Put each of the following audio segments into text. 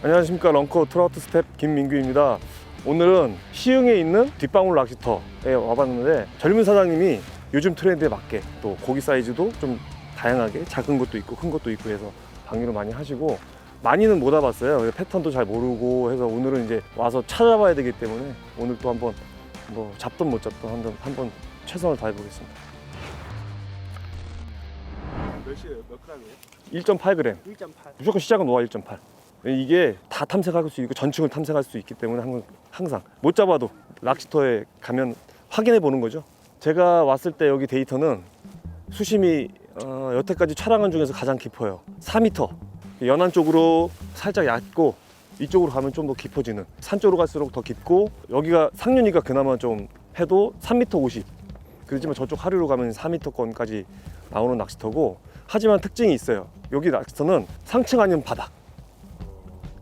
안녕하십니까. 런커 트라우트 스텝 김민규입니다. 오늘은 시흥에 있는 뒷방울 낚시터에 와봤는데 젊은 사장님이 요즘 트렌드에 맞게 또 고기 사이즈도 좀 다양하게 작은 것도 있고 큰 것도 있고 해서 방류를 많이 하시고 많이는 못 와봤어요. 패턴도 잘 모르고 해서 오늘은 이제 와서 찾아봐야 되기 때문에 오늘 또 한번 뭐 잡든 못 잡든 한번 최선을 다해보겠습니다. 몇 g이에요? 1.8g. 1.8. 무조건 시작은 노아 1.8. 이게 다 탐색할 수 있고 전층을 탐색할 수 있기 때문에 항상 못 잡아도 낚시터에 가면 확인해 보는 거죠. 제가 왔을 때 여기 데이터는 수심이 여태까지 촬영한 중에서 가장 깊어요. 4m. 연안 쪽으로 살짝 얕고 이쪽으로 가면 좀 더 깊어지는, 산 쪽으로 갈수록 더 깊고, 여기가 상류니까 그나마 좀 해도 3m 50. 그렇지만 저쪽 하류로 가면 4m권까지 나오는 낚시터고, 하지만 특징이 있어요. 여기 낚시터는 상층 아니면 바닥,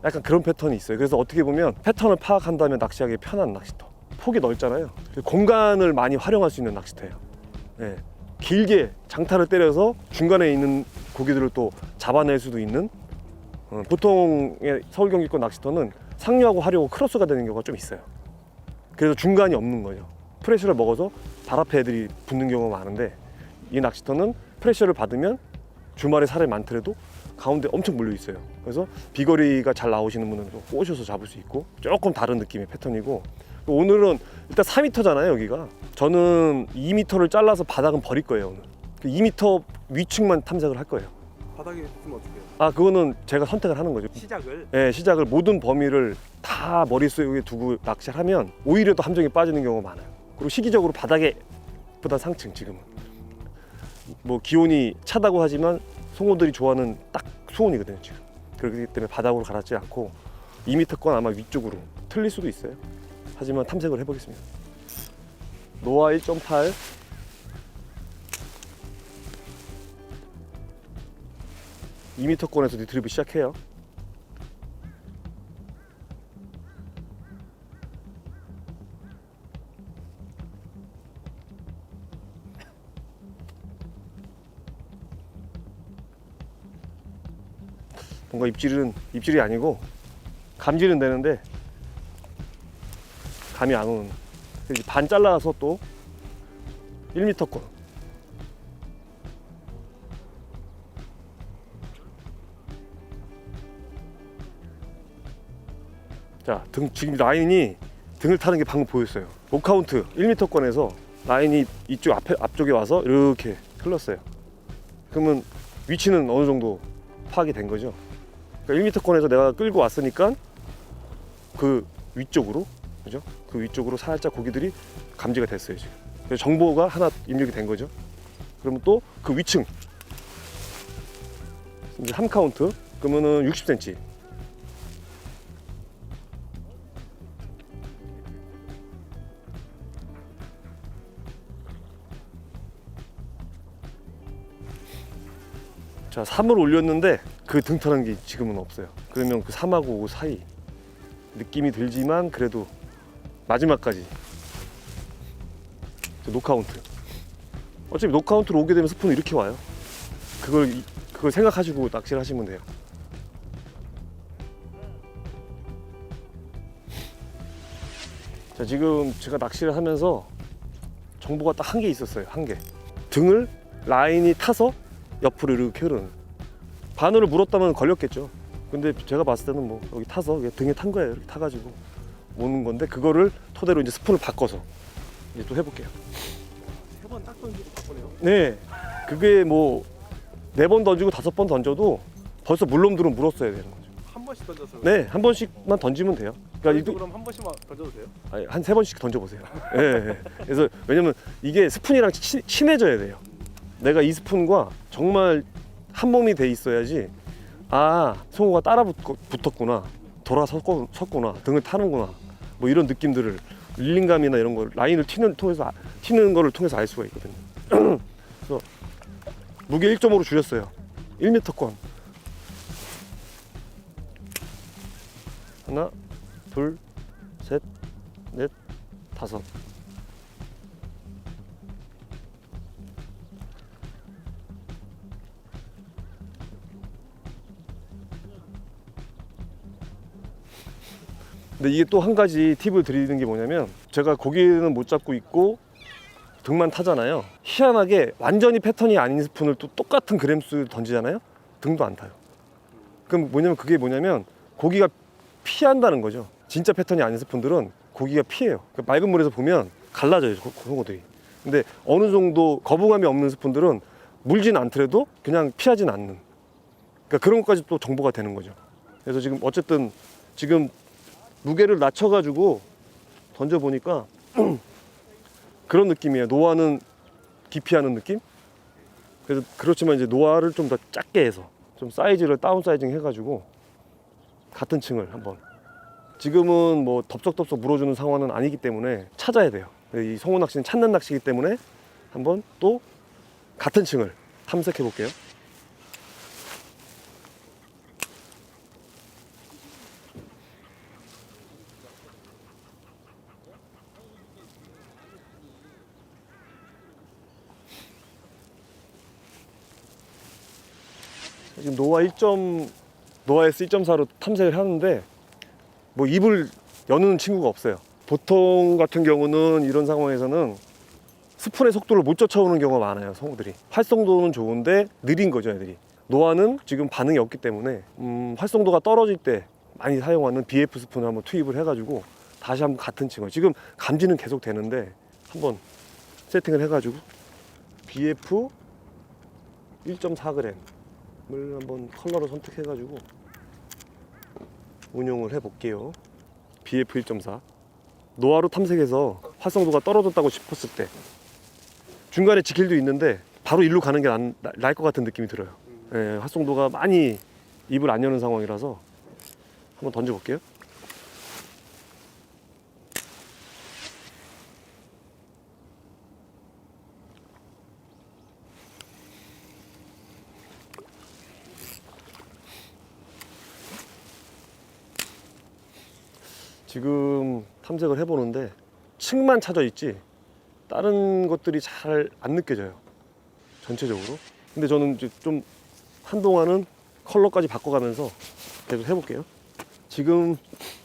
약간 그런 패턴이 있어요. 그래서 어떻게 보면 패턴을 파악한다면 낚시하기 편한 낚시터. 폭이 넓잖아요. 공간을 많이 활용할 수 있는 낚시터예요. 네. 길게 장타를 때려서 중간에 있는 고기들을 또 잡아낼 수도 있는, 보통의 서울 경기권 낚시터는 상류하고 하류하고 크로스가 되는 경우가 좀 있어요. 그래서 중간이 없는 거죠. 프레셔를 먹어서 발 앞에 애들이 붙는 경우가 많은데, 이 낚시터는 프레셔를 받으면 주말에 사람이 많더라도 가운데 엄청 몰려 있어요. 그래서 비거리가 잘 나오시는 분은 또 꼬셔서 잡을 수 있고, 조금 다른 느낌의 패턴이고, 오늘은 일단 4m잖아요 여기가. 저는 2m를 잘라서 바닥은 버릴 거예요 오늘. 2m 위층만 탐색을 할 거예요. 바닥에 있으면 어떻게 해요? 그거는 제가 선택을 하는 거죠. 시작을? 네, 시작을 모든 범위를 다 머릿속에 두고 낚시를 하면 오히려 더 함정에 빠지는 경우가 많아요. 그리고 시기적으로 바닥에 보다 상층, 지금은 뭐 기온이 차다고 하지만 송어들이 좋아하는 딱 수온이거든요 지금. 그렇기 때문에 바닥으로 가라앉지 않고 2m권 아마 위쪽으로, 틀릴 수도 있어요. 하지만 탐색을 해보겠습니다. 노아 1.8, (2m) 권에서 리트리브 시작해요. 뭔가 입질이 아니고 감질은 되는데 감이 안 오는. 이제 반 잘라서 또 1m권. 자, 지금 라인이 등을 타는 게 방금 보였어요. 노카운트 1m권에서 라인이 이쪽 앞쪽에 와서 이렇게 흘렀어요. 그러면 위치는 어느 정도 파악이 된 거죠. 그러니까 1m권에서 내가 끌고 왔으니까 그 위쪽으로, 그죠? 그 위쪽으로 살짝 고기들이 감지가 됐어요 지금. 그래서 정보가 하나 입력이 된 거죠. 그러면 또 그 위층 이제 3카운트, 그러면은 60cm. 자, 3을 올렸는데 그 등타는 게 지금은 없어요. 그러면 그 3하고 5 사이 느낌이 들지만 그래도 마지막까지 노카운트. 어차피 노카운트로 오게 되면 스푼은 이렇게 와요. 그걸 생각하시고 낚시를 하시면 돼요. 자, 지금 제가 낚시를 하면서 정보가 딱 한 개 있었어요. 한 개. 등을 라인이 타서 옆으로 이렇게 흐르는. 바늘을 물었다면 걸렸겠죠. 근데 제가 봤을 때는 뭐 여기 타서 등에 탄 거예요. 이렇게 타가지고 오는 건데, 그거를 토대로 이제 스푼을 바꿔서 이제 또 해볼게요. 3번 딱 던지고 바꾸네요. 네, 그게 뭐 4번 던지고 5번 던져도 벌써 물놈들은 물었어야 되는 거죠. 한 번씩 던져서. 네, 한 번씩만 던지면 돼요. 그러니까 그럼 한 번씩만 던져도 돼요? 아니, 한 3번씩 던져보세요. 네, 네. 그래서 왜냐면 이게 스푼이랑 친해져야 돼요. 내가 이 스푼과 정말 한 몸이 돼 있어야지, 송어가 따라 붙었구나, 돌아섰구나, 등을 타는구나, 뭐 이런 느낌들을, 릴링감이나 이런 걸 라인을 튀는 거를 통해서 알 수가 있거든요. 그래서 무게 1.5로 줄였어요. 1m권. 하나, 둘, 셋, 넷, 다섯. 근데 이게 또 한 가지 팁을 드리는 게 뭐냐면 제가 고기는 못 잡고 있고 등만 타잖아요. 희한하게 완전히 패턴이 아닌 스푼을 또 똑같은 그램수 던지잖아요. 등도 안 타요. 그럼 뭐냐면 그게 뭐냐면 고기가 피한다는 거죠. 진짜 패턴이 아닌 스푼들은 고기가 피해요. 그러니까 맑은 물에서 보면 갈라져요, 송어들이. 근데 어느 정도 거부감이 없는 스푼들은 물진 않더라도 그냥 피하진 않는. 그러니까 그런 것까지 또 정보가 되는 거죠. 그래서 지금 어쨌든 지금 무게를 낮춰가지고 던져보니까 그런 느낌이에요. 노아는 기피하는 느낌? 그래서 그렇지만 이제 노아를 좀 더 작게 해서 좀 사이즈를 다운 사이징 해가지고 같은 층을 한번. 지금은 뭐 덥석덥석 물어주는 상황은 아니기 때문에 찾아야 돼요. 이 송어 낚시는 찾는 낚시이기 때문에 한번 또 같은 층을 탐색해 볼게요. 지금 노아S 1.4로 탐색을 하는데 뭐 입을 여는 친구가 없어요. 보통 같은 경우는 이런 상황에서는 스푼의 속도를 못 쫓아오는 경우가 많아요. 송어들이 활성도는 좋은데 느린 거죠, 애들이. 노아는 지금 반응이 없기 때문에 활성도가 떨어질 때 많이 사용하는 BF 스푼을 한번 투입을 해가지고 다시 한번 같은 층을, 지금 감지는 계속 되는데 한번 세팅을 해가지고 BF 1.4g 을 한번 컬러를 선택해가지고 운용을 해볼게요. BF 1.4 노아로 탐색해서 활성도가 떨어졌다고 싶었을 때 중간에 지킬도 있는데 바로 일로 가는 게 나을 것 같은 느낌이 들어요. 예, 활성도가 많이 입을 안 여는 상황이라서 한번 던져볼게요. 지금 탐색을 해보는데 층만 찾아 있지 다른 것들이 잘 안 느껴져요, 전체적으로. 근데 저는 이제 좀 한동안은 컬러까지 바꿔가면서 계속 해볼게요. 지금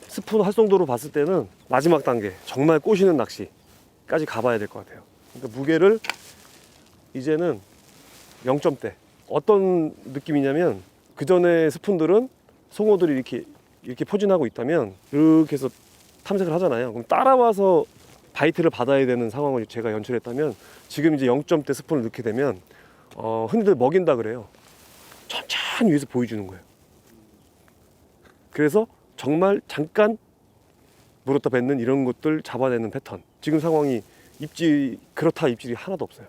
스푼 활성도로 봤을 때는 마지막 단계, 정말 꼬시는 낚시까지 가봐야 될 것 같아요. 그러니까 무게를 이제는 0점대. 어떤 느낌이냐면 그 전에 스푼들은 송어들이 이렇게 포진하고 있다면 이렇게 해서 탐색을 하잖아요. 그럼 따라와서 바이트를 받아야 되는 상황을 제가 연출했다면 지금 이제 0점대 스푼을 넣게 되면 흔히들 먹인다 그래요. 천천히 위에서 보여주는 거예요. 그래서 정말 잠깐 물었다 뱉는 이런 것들 잡아내는 패턴. 지금 상황이 그렇다 입질이 하나도 없어요.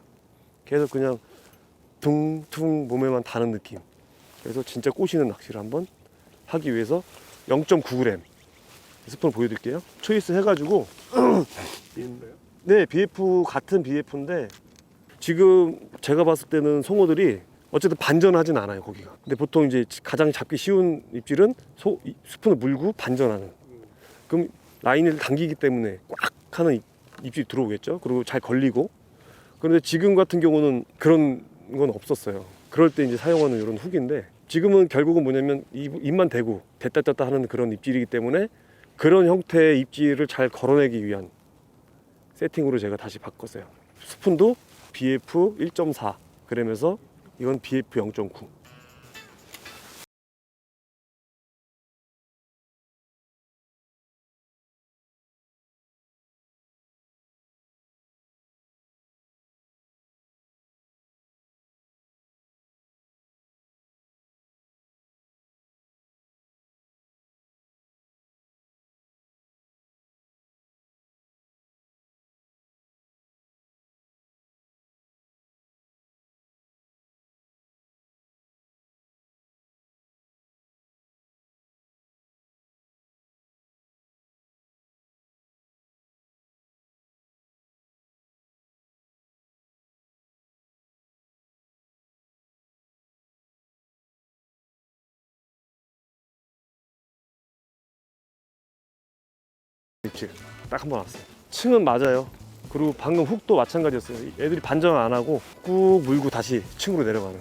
계속 그냥 둥둥 몸에만 닿는 느낌. 그래서 진짜 꼬시는 낚시를 한번 하기 위해서 0.9g 스푼을 보여드릴게요. 초이스 해가지고 네, BF 같은 BF인데 지금 제가 봤을 때는 송어들이 어쨌든 반전하진 않아요, 고기가. 근데 보통 이제 가장 잡기 쉬운 입질은 스푼을 물고 반전하는. 그럼 라인을 당기기 때문에 꽉 하는 입질이 들어오겠죠. 그리고 잘 걸리고. 그런데 지금 같은 경우는 그런 건 없었어요. 그럴 때 이제 사용하는 이런 훅인데 지금은 결국은 뭐냐면 입만 대고 됐다 뗐다 하는 그런 입질이기 때문에 그런 형태의 입질을 잘 걸어내기 위한 세팅으로 제가 다시 바꿨어요. 스푼도 BF 1.4 그러면서 이건 BF 0.9. 입질 딱 한 번 왔어요. 층은 맞아요. 그리고 방금 훅도 마찬가지였어요. 애들이 반전 안 하고 꾹 물고 다시 층으로 내려가는.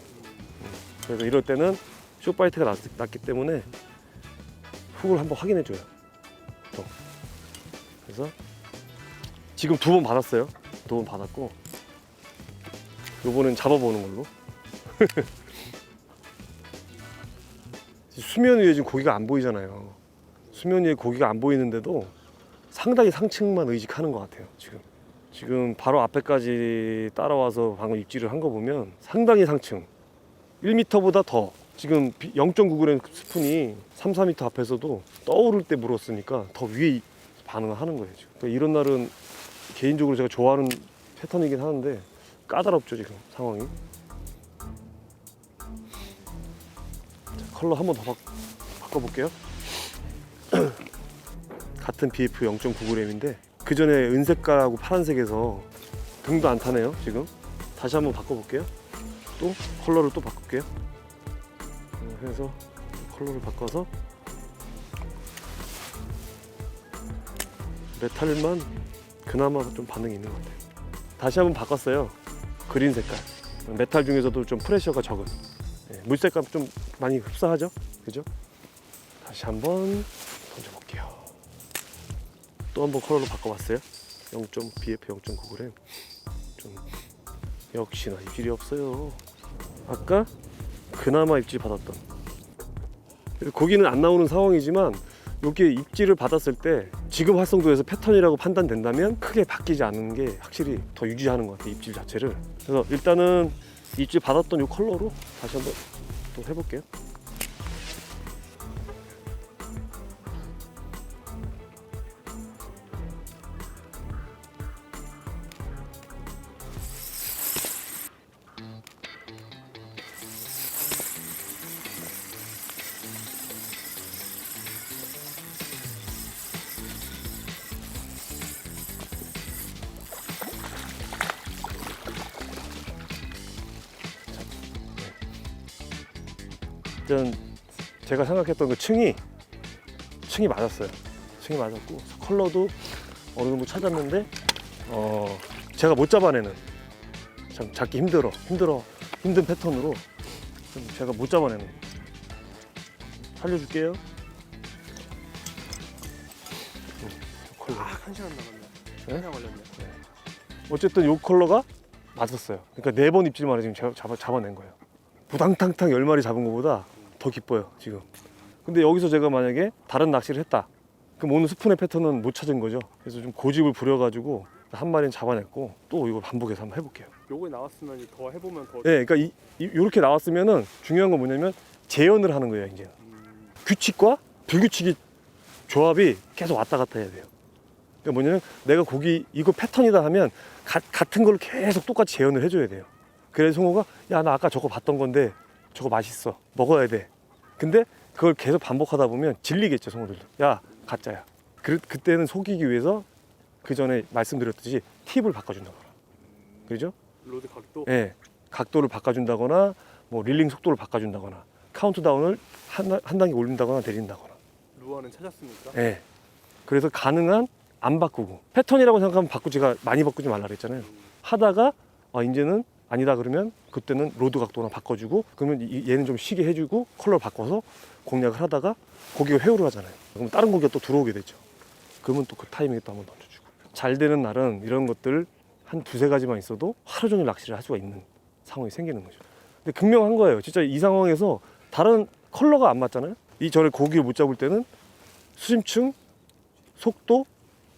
그래서 이럴 때는 숏바이트가 났기 때문에 훅을 한번 확인해 줘요. 또. 그래서 지금 2번 받았어요. 2번 받았고 요번엔 잡아보는 걸로. 수면 위에 지금 고기가 안 보이잖아요. 수면 위에 고기가 안 보이는데도 상당히 상층만 의식하는 것 같아요. 지금 바로 앞에까지 따라와서 방금 입질을 한 거 보면 상당히 상층, 1m보다 더. 지금 0.9g 스푼이 3, 4m 앞에서도 떠오를 때 물었으니까 더 위에 반응을 하는 거예요. 지금. 그러니까 이런 날은 개인적으로 제가 좋아하는 패턴이긴 하는데 까다롭죠 지금 상황이. 자, 컬러 한 번 더 바꿔볼게요. 같은 BF 0.9g인데 그 전에 은색깔하고 파란색에서 등도 안 타네요 지금. 다시 한번 바꿔볼게요. 또 컬러를 또 바꿀게요. 해서 컬러를 바꿔서 메탈만 그나마 좀 반응이 있는 것 같아요. 다시 한번 바꿨어요. 그린 색깔. 메탈 중에서도 좀 프레셔가 적은. 물색감 좀 많이 흡사하죠? 그죠? 다시 한번 던져볼게요. 또 한번 컬러로 바꿔봤어요. BF 0.9g. 좀 역시나 입질이 없어요. 아까 그나마 입질 받았던. 고기는 안 나오는 상황이지만 이렇게 입질을 받았을 때 지금 활성도에서 패턴이라고 판단된다면 크게 바뀌지 않는 게 확실히 더 유지하는 것 같아요. 입질 자체를. 그래서 일단은 입질 받았던 이 컬러로 다시 한번 또 해볼게요. 일단 제가 생각했던 그 층이 맞았어요. 층이 맞았고 컬러도 어느 정도 찾았는데 제가 못 잡아내는, 참 잡기 힘든 패턴으로 좀 제가 못 잡아내는. 살려줄게요. 컬러. 1시간 남았네. 네? 1시간 걸렸네. 어쨌든 이 컬러가 맞았어요. 그러니까 4번 입질 만에 지금 제가 잡아낸 거예요. 부당탕탕 10마리 잡은 것보다 더 기뻐요 지금. 근데 여기서 제가 만약에 다른 낚시를 했다, 그럼 오늘 스푼의 패턴은 못 찾은 거죠. 그래서 좀 고집을 부려가지고 한 마리는 잡아냈고 또 이걸 반복해서 한번 해볼게요. 요거에 나왔으면 더 해보면 더. 네, 그러니까 이렇게 나왔으면은 중요한 건 뭐냐면 재현을 하는 거예요. 이제 규칙과 불규칙이 조합이 계속 왔다 갔다 해야 돼요. 그러니까 뭐냐면 내가 고기 이거 패턴이다 하면 같은 걸 계속 똑같이 재현을 해줘야 돼요. 그래서 송어가 야 나 아까 저거 봤던 건데 저거 맛있어 먹어야 돼. 근데 그걸 계속 반복하다 보면 질리겠죠 송어들도. 야 가짜야. 그때는 속이기 위해서 그 전에 말씀드렸듯이 팁을 바꿔준다거나, 그죠? 로드 각도. 네, 각도를 바꿔준다거나 뭐 릴링 속도를 바꿔준다거나 카운트다운을 한 단계 올린다거나 내린다거나. 루어는 찾았습니까? 네. 그래서 가능한 안 바꾸고 패턴이라고 생각하면 제가 많이 바꾸지 말라 그랬잖아요. 하다가 이제는 아니다 그러면 그때는 로드 각도나 바꿔주고, 그러면 얘는 좀 쉬게 해주고 컬러 바꿔서 공략을 하다가 고기가 회오를 하잖아요. 그럼 다른 고기가 또 들어오게 되죠. 그러면 또 그 타이밍에 또 한번 던져주고. 잘 되는 날은 이런 것들 한 2-3가지만 있어도 하루 종일 낚시를 할 수가 있는 상황이 생기는 거죠. 근데 극명한 거예요. 진짜 이 상황에서 다른 컬러가 안 맞잖아요. 이 전에 고기를 못 잡을 때는 수심층, 속도,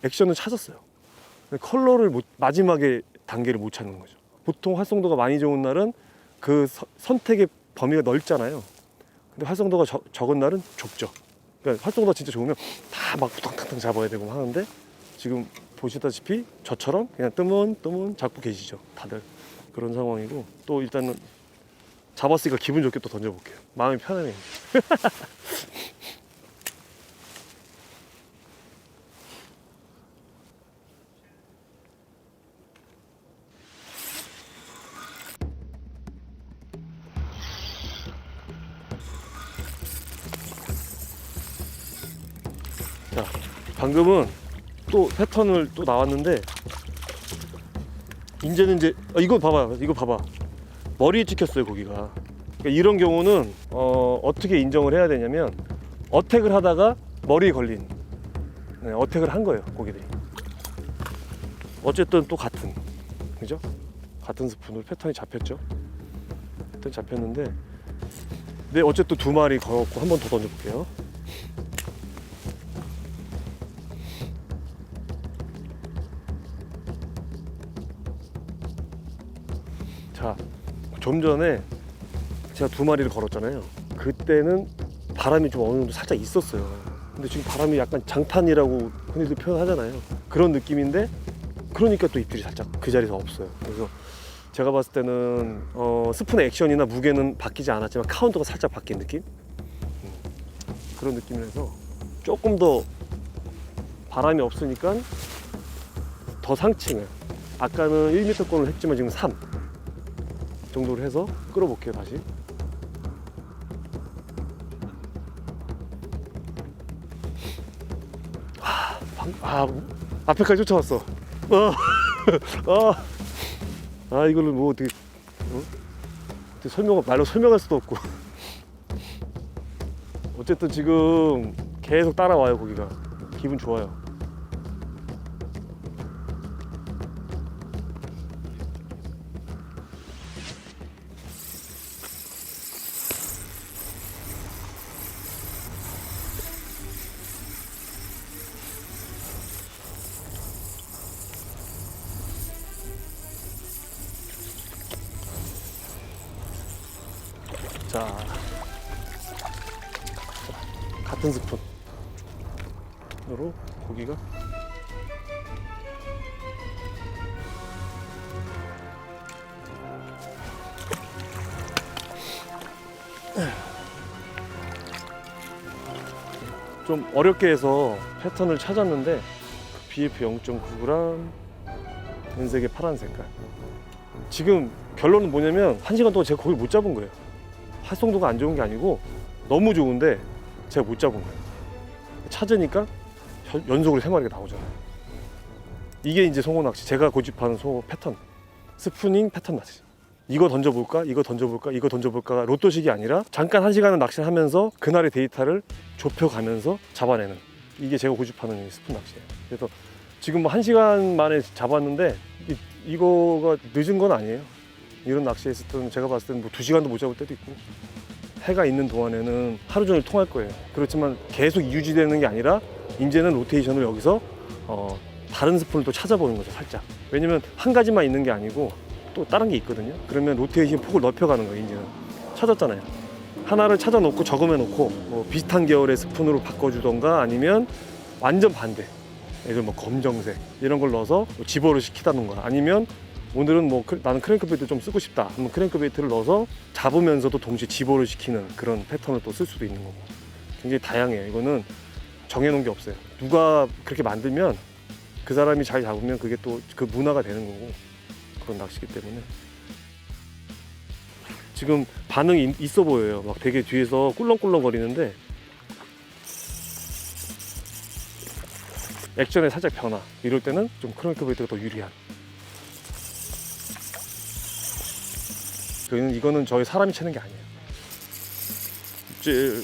액션을 찾았어요. 근데 컬러를 마지막에 단계를 못 찾는 거죠. 보통 활성도가 많이 좋은 날은 그 선택의 범위가 넓잖아요. 근데 활성도가 적은 날은 좁죠. 그러니까 활성도가 진짜 좋으면 다 막 부탕탕탕 잡아야 되고 하는데, 지금 보시다시피 저처럼 그냥 뜨문 잡고 계시죠. 다들 그런 상황이고. 또 일단은 잡았으니까 기분 좋게 또 던져볼게요. 마음이 편하네요. 자, 방금은 또 패턴을 또 나왔는데, 이제는 이거 봐봐. 머리에 찍혔어요 고기가. 그러니까 이런 경우는 어떻게 인정을 해야 되냐면, 어택을 하다가 머리에 걸린, 어택을 한 거예요 고기들이. 어쨌든 또 같은, 그죠? 같은 스푼으로 패턴이 잡혔죠. 패턴 잡혔는데, 네, 어쨌든 두 마리 걸었고 한 번 더 던져볼게요. 자, 좀 전에 제가 두 마리를 걸었잖아요. 그때는 바람이 좀 어느 정도 살짝 있었어요. 근데 지금 바람이 약간 장탄이라고 흔히들 표현하잖아요. 그런 느낌인데, 그러니까 또 입질이 살짝 그 자리에서 없어요. 그래서 제가 봤을 때는 스푼의 액션이나 무게는 바뀌지 않았지만 카운터가 살짝 바뀐 느낌? 그런 느낌이라서 조금 더 바람이 없으니까 더 상층을, 아까는 1m권을 했지만 지금 3 정도로 해서 끌어볼게요. 다시. 앞에까지 쫓아왔어. 이거를 뭐 어떻게, 어떻게 말로 설명할 수도 없고. 어쨌든 지금 계속 따라와요. 고기가 기분 좋아요. 자, 같은 스푼으로 고기가 좀 어렵게 해서 패턴을 찾았는데, BF 0.9g, 은색의 파란 색깔. 지금 결론은 뭐냐면 1시간 동안 제가 고기를 못 잡은 거예요. 활성도가 안 좋은 게 아니고 너무 좋은데 제가 못 잡은 거예요. 찾으니까 연속으로 3마리가 나오잖아요. 이게 이제 송어 낚시, 제가 고집하는 송어 패턴, 스푸닝 패턴 낚시. 이거 던져볼까, 이거 던져볼까, 이거 던져볼까, 로또식이 아니라 잠깐 1시간은 낚시를 하면서 그날의 데이터를 좁혀가면서 잡아내는, 이게 제가 고집하는 스푼 낚시예요. 그래서 지금 뭐 1시간 만에 잡았는데 이거가 늦은 건 아니에요. 이런 낚시했을 때는 제가 봤을 때는 뭐 2시간도 못 잡을 때도 있고, 해가 있는 동안에는 하루 종일 통할 거예요. 그렇지만 계속 유지되는 게 아니라 이제는 로테이션을 여기서 다른 스푼을 또 찾아보는 거죠, 살짝. 왜냐면 한 가지만 있는 게 아니고 또 다른 게 있거든요. 그러면 로테이션 폭을 넓혀가는 거예요. 이제는 찾았잖아요. 하나를 찾아놓고 저금해 놓고 뭐 비슷한 계열의 스푼으로 바꿔주던가, 아니면 완전 반대, 예를 들어 뭐 검정색 이런 걸 넣어서 뭐 집어를 시키다던가, 아니면 오늘은 뭐 나는 크랭크베이트 좀 쓰고 싶다 하면 크랭크베이트를 넣어서 잡으면서도 동시에 집어를 시키는 그런 패턴을 또 쓸 수도 있는 거고, 굉장히 다양해요. 이거는 정해놓은 게 없어요. 누가 그렇게 만들면 그 사람이 잘 잡으면 그게 또 그 문화가 되는 거고, 그런 낚시기 때문에. 지금 반응이 있어 보여요. 막 되게 뒤에서 꿀렁꿀렁 거리는데, 액션에 살짝 변화, 이럴 때는 좀 크랭크베이트가 더 유리한. 이거는 저희 사람이 채는 게 아니에요. 입질.